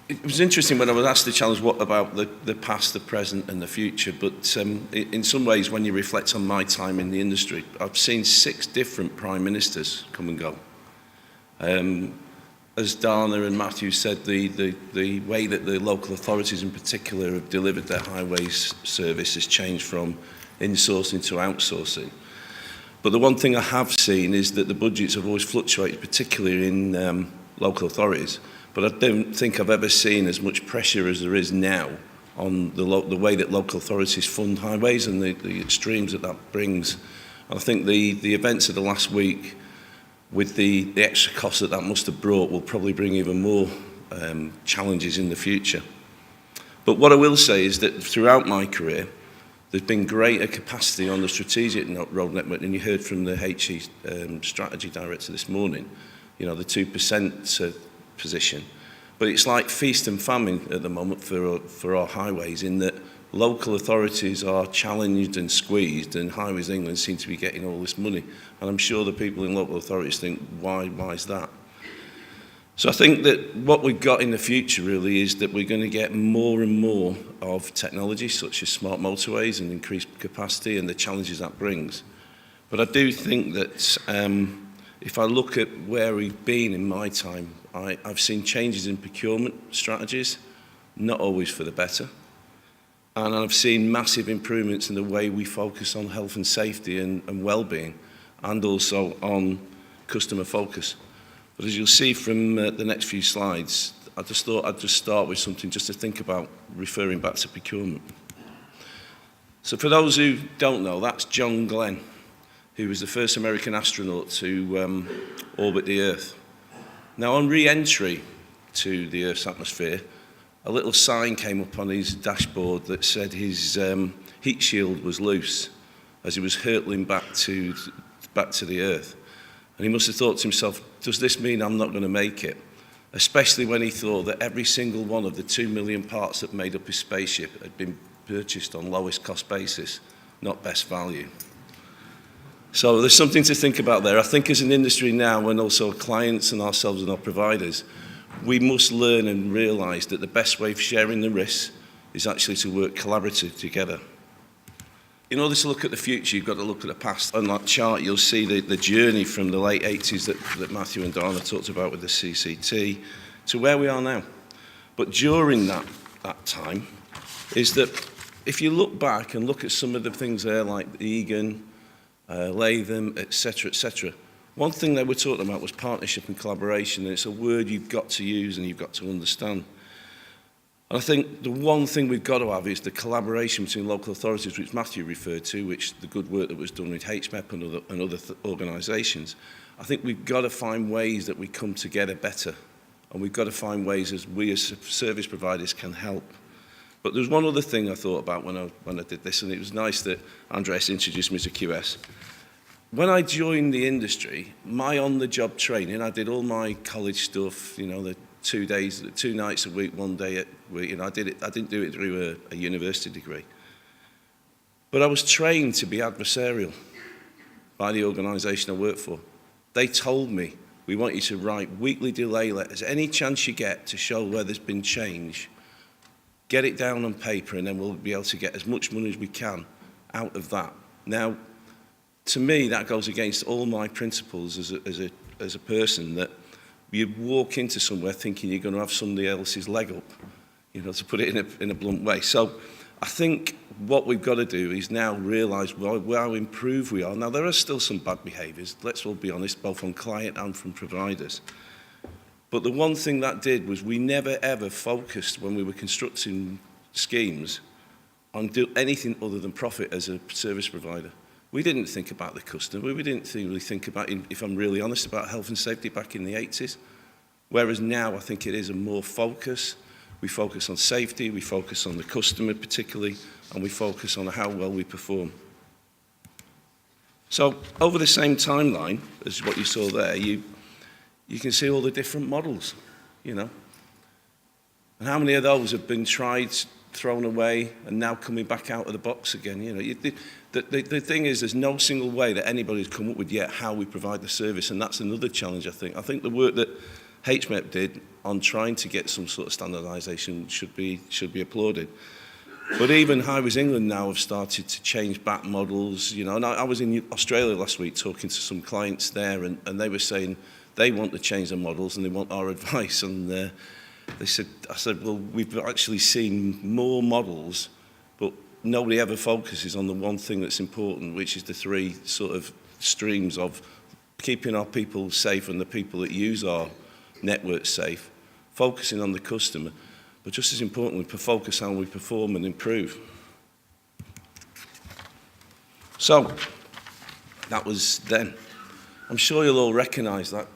It was interesting when I was asked the challenge, what about the past, the present and the future? But in some ways, when you reflect on my time in the industry, I've seen 6 different prime ministers come and go. As Dana and Matthew said, the way that the local authorities in particular have delivered their highways service has changed from insourcing to outsourcing. But the one thing I have seen is that the budgets have always fluctuated, particularly in local authorities. But I don't think I've ever seen as much pressure as there is now on the way that local authorities fund highways and the extremes that brings. And I think the events of the last week, with the extra cost that must have brought, will probably bring even more challenges in the future. But what I will say is that throughout my career, there's been greater capacity on the strategic road network, and you heard from the HE strategy director this morning, you know, the 2% position. But it's like feast and famine at the moment for our highways, in that local authorities are challenged and squeezed, and Highways England seem to be getting all this money. And I'm sure the people in local authorities think, why is that? So I think that what we've got in the future really is that we're going to get more and more of technology, such as smart motorways and increased capacity and the challenges that brings. But I do think that if I look at where we've been in my time, I've seen changes in procurement strategies, not always for the better. And I've seen massive improvements in the way we focus on health and safety and well-being, and also on customer focus. But as you'll see from the next few slides, I just thought I'd just start with something just to think about, referring back to procurement. So for those who don't know, that's John Glenn, who was the first American astronaut to orbit the Earth. Now, on re-entry to the Earth's atmosphere, a little sign came up on his dashboard that said his heat shield was loose as he was hurtling back to the Earth. And he must have thought to himself, does this mean I'm not going to make it? Especially when he thought that every single one of the 2 million parts that made up his spaceship had been purchased on lowest cost basis, not best value. So there's something to think about there. I think as an industry now, and also clients and ourselves and our providers, we must learn and realise that the best way of sharing the risks is actually to work collaboratively together. In order to look at the future, you've got to look at the past. On that chart, you'll see the journey from the late 80s that Matthew and Dana talked about with the CCT to where we are now. But during that time is that if you look back and look at some of the things there, like Egan, Latham, etc., one thing they were talking about was partnership and collaboration, and it's a word you've got to use and you've got to understand. And I think the one thing we've got to have is the collaboration between local authorities, which Matthew referred to, which the good work that was done with HMEP and other organisations. I think we've got to find ways that we come together better, and we've got to find ways as we as service providers can help. But there's one other thing I thought about when I did this, and it was nice that Andres introduced me to QS. When I joined the industry, my on-the-job training, I did all my college stuff, you know, the 2 nights a week, 1 day a week, you know, I didn't do it through a university degree. But I was trained to be adversarial by the organisation I worked for. They told me, we want you to write weekly delay letters, any chance you get to show where there's been change, get it down on paper, and then we'll be able to get as much money as we can out of that. Now, to me, that goes against all my principles as a person, that you walk into somewhere thinking you're going to have somebody else's leg up, you know, to put it in a blunt way. So I think what we've got to do is now realise how improved we are. Now, there are still some bad behaviours, let's all be honest, both from client and from providers. But the one thing that did was we never ever focused when we were constructing schemes on anything other than profit as a service provider. We didn't think about the customer. We didn't really think about, if I'm really honest, about health and safety back in the 80s. Whereas now I think it is a more focus. We focus on safety, we focus on the customer particularly, and we focus on how well we perform. So over the same timeline as what you saw there, you can see all the different models, you know. And how many of those have been tried, thrown away, and now coming back out of the box again? You know, the thing is, there's no single way that anybody's come up with yet how we provide the service, and that's another challenge, I think. I think the work that HMEP did on trying to get some sort of standardisation should be applauded. But even Highways England now have started to change back models, you know, and I was in Australia last week talking to some clients there, and they were saying they want to change their models and they want our advice. And I said, well, we've actually seen more models, but nobody ever focuses on the one thing that's important, which is the three sort of streams of keeping our people safe and the people that use our network safe, focusing on the customer, but just as importantly, focus on how we perform and improve. So, that was then. I'm sure you'll all recognise that,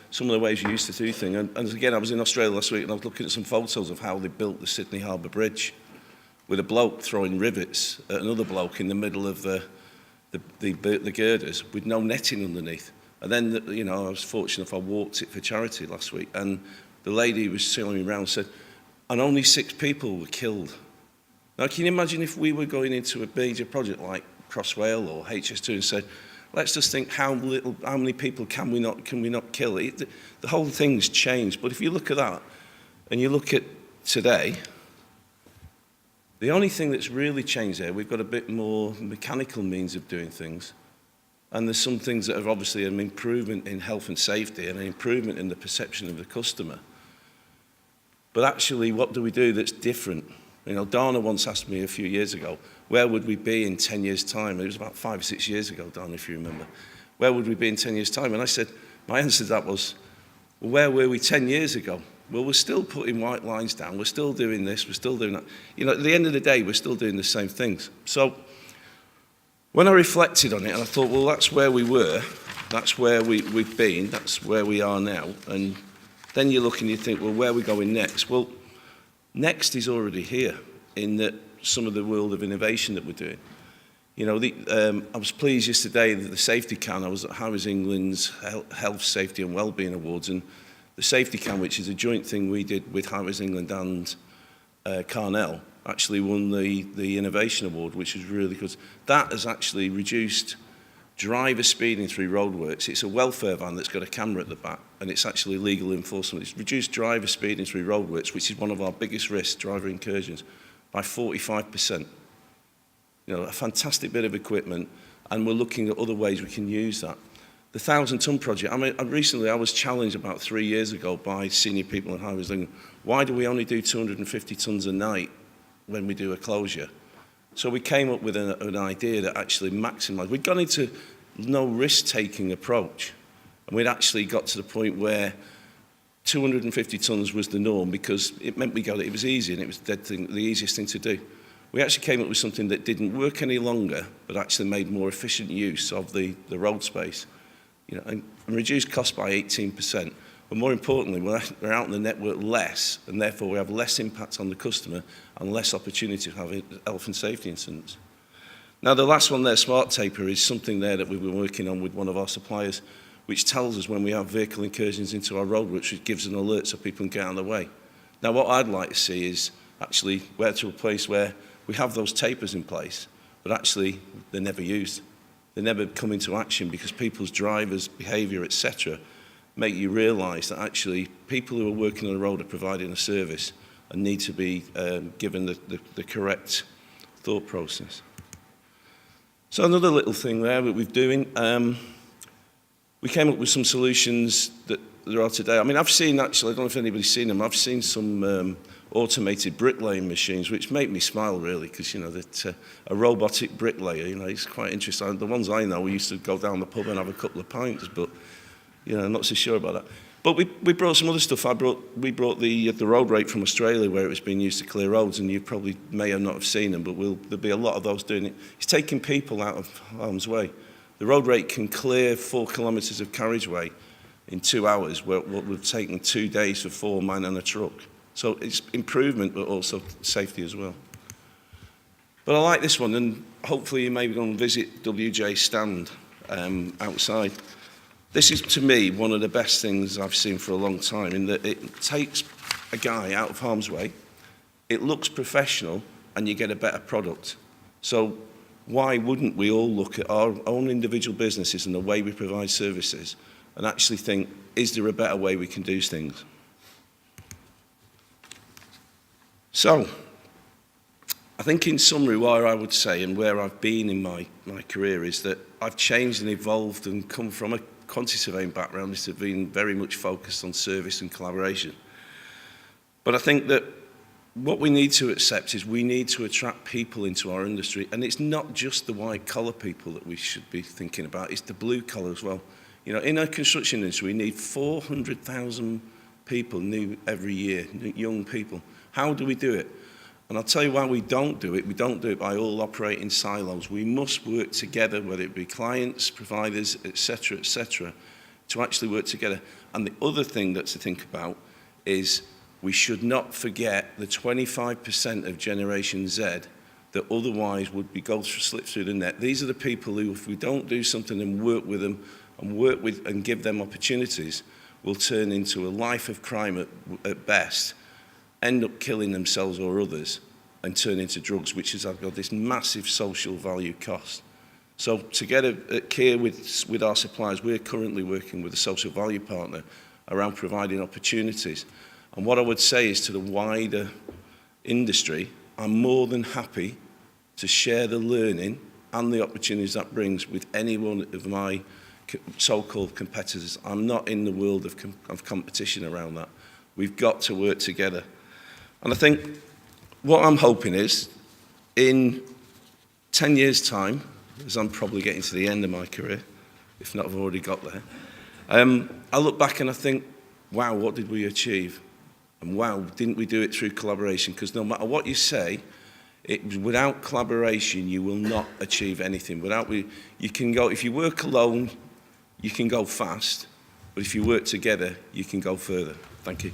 some of the ways you used to do things. And again, I was in Australia last week and I was looking at some photos of how they built the Sydney Harbour Bridge with a bloke throwing rivets at another bloke in the middle of the girders with no netting underneath. And then, you know, I was fortunate if I walked it for charity last week, and the lady who was showing me around said, and only 6 people were killed. Now, can you imagine if we were going into a major project like Crossrail or HS2 and said, let's just think how many people can we not kill? The whole thing's changed. But if you look at that and you look at today, the only thing that's really changed there, we've got a bit more mechanical means of doing things. And there's some things that are obviously an improvement in health and safety and an improvement in the perception of the customer. But actually, what do we do that's different? You know, Dana once asked me a few years ago, where would we be in 10 years' time? It was about 5 or 6 years ago, Dana, if you remember. Where would we be in 10 years' time? And I said, my answer to that was, well, where were we 10 years ago? Well, we're still putting white lines down. We're still doing this. We're still doing that. You know, at the end of the day, we're still doing the same things. So when I reflected on it, and I thought, well, that's where we were. That's where we've been. That's where we are now. And then you look and you think, well, where are we going next? Well, next is already here in that some of the world of innovation that we're doing. You know, I was pleased yesterday that the Safety Can, I was at Highways England's Health, Safety and Wellbeing Awards, and the Safety Can, which is a joint thing we did with Highways England and Carnell, actually won the Innovation Award, which was really good. That has actually reduced driver speeding through roadworks. It's a welfare van that's got a camera at the back, and it's actually legal enforcement. It's reduced driver speeding through roadworks, which is one of our biggest risks, driver incursions, by 45%. You know, a fantastic bit of equipment, and we're looking at other ways we can use that. The 1,000-ton project, I mean, recently I was challenged about 3 years ago by senior people in Highways England, why do we only do 250 tons a night when we do a closure? So we came up with an idea that actually maximised. We'd gone into no risk-taking approach, and we'd actually got to the point where 250 tons was the norm because it meant it was easy and it was the easiest thing to do. We actually came up with something that didn't work any longer, but actually made more efficient use of the road space, you know, and reduced costs by 18%. But more importantly, we're out in the network less, and therefore we have less impact on the customer and less opportunity to have health and safety incidents. Now, the last one there, Smart Taper, is something there that we've been working on with one of our suppliers, which tells us when we have vehicle incursions into our road, which gives an alert so people can get out of the way. Now, what I'd like to see is actually where to a place where we have those tapers in place, but actually they're never used. They never come into action because people's drivers' behaviour, etc., make you realise that actually people who are working on the road are providing a service and need to be given the correct thought process. So another little thing there that we're doing, we came up with some solutions that there are today. I mean, I've seen actually, I don't know if anybody's seen them, I've seen some automated bricklaying machines, which make me smile really, because, you know, that a robotic bricklayer, you know, it's quite interesting. The ones I know, we used to go down the pub and have a couple of pints, but, you know, I'm not so sure about that. But we brought some other stuff. We brought the road rake from Australia, where it was being used to clear roads, and you probably may have not have seen them, but there'll be a lot of those doing it. It's taking people out of harm's way. The road rake can clear 4 kilometres of carriageway in 2 hours, what would have taken 2 days for 4 men and a truck. So it's improvement, but also safety as well. But I like this one, and hopefully you may go and visit WJ stand outside. This is, to me, one of the best things I've seen for a long time, in that it takes a guy out of harm's way, it looks professional, and you get a better product. So why wouldn't we all look at our own individual businesses and the way we provide services and actually think, is there a better way we can do things? So, I think in summary, what I would say, and where I've been in my career, is that I've changed and evolved and come from a quantity surveying background to being very much focused on service and collaboration. But I think that what we need to accept is we need to attract people into our industry, and it's not just the white-collar people that we should be thinking about, it's the blue-collar as well. You know, in our construction industry, we need 400,000 people new every year, young people. How do we do it? And I'll tell you why we don't do it. We don't do it by all operating in silos. We must work together, whether it be clients, providers, etc., to actually work together. And the other thing that's to think about is we should not forget the 25% of Generation Z that otherwise would be slip through the net. These are the people who, if we don't do something and work with them and give them opportunities, will turn into a life of crime at best, end up killing themselves or others, and turn into drugs, which has got this massive social value cost. So together at Kier with our suppliers, we're currently working with a social value partner around providing opportunities. And what I would say is to the wider industry, I'm more than happy to share the learning and the opportunities that brings with any one of my so-called competitors. I'm not in the world of competition around that. We've got to work together. And I think what I'm hoping is, in 10 years' time, as I'm probably getting to the end of my career, if not I've already got there, I look back and I think, wow, what did we achieve? And wow, didn't we do it through collaboration? Because no matter what you say, without collaboration, you will not achieve anything. You can go, if you work alone, you can go fast, but if you work together, you can go further. Thank you.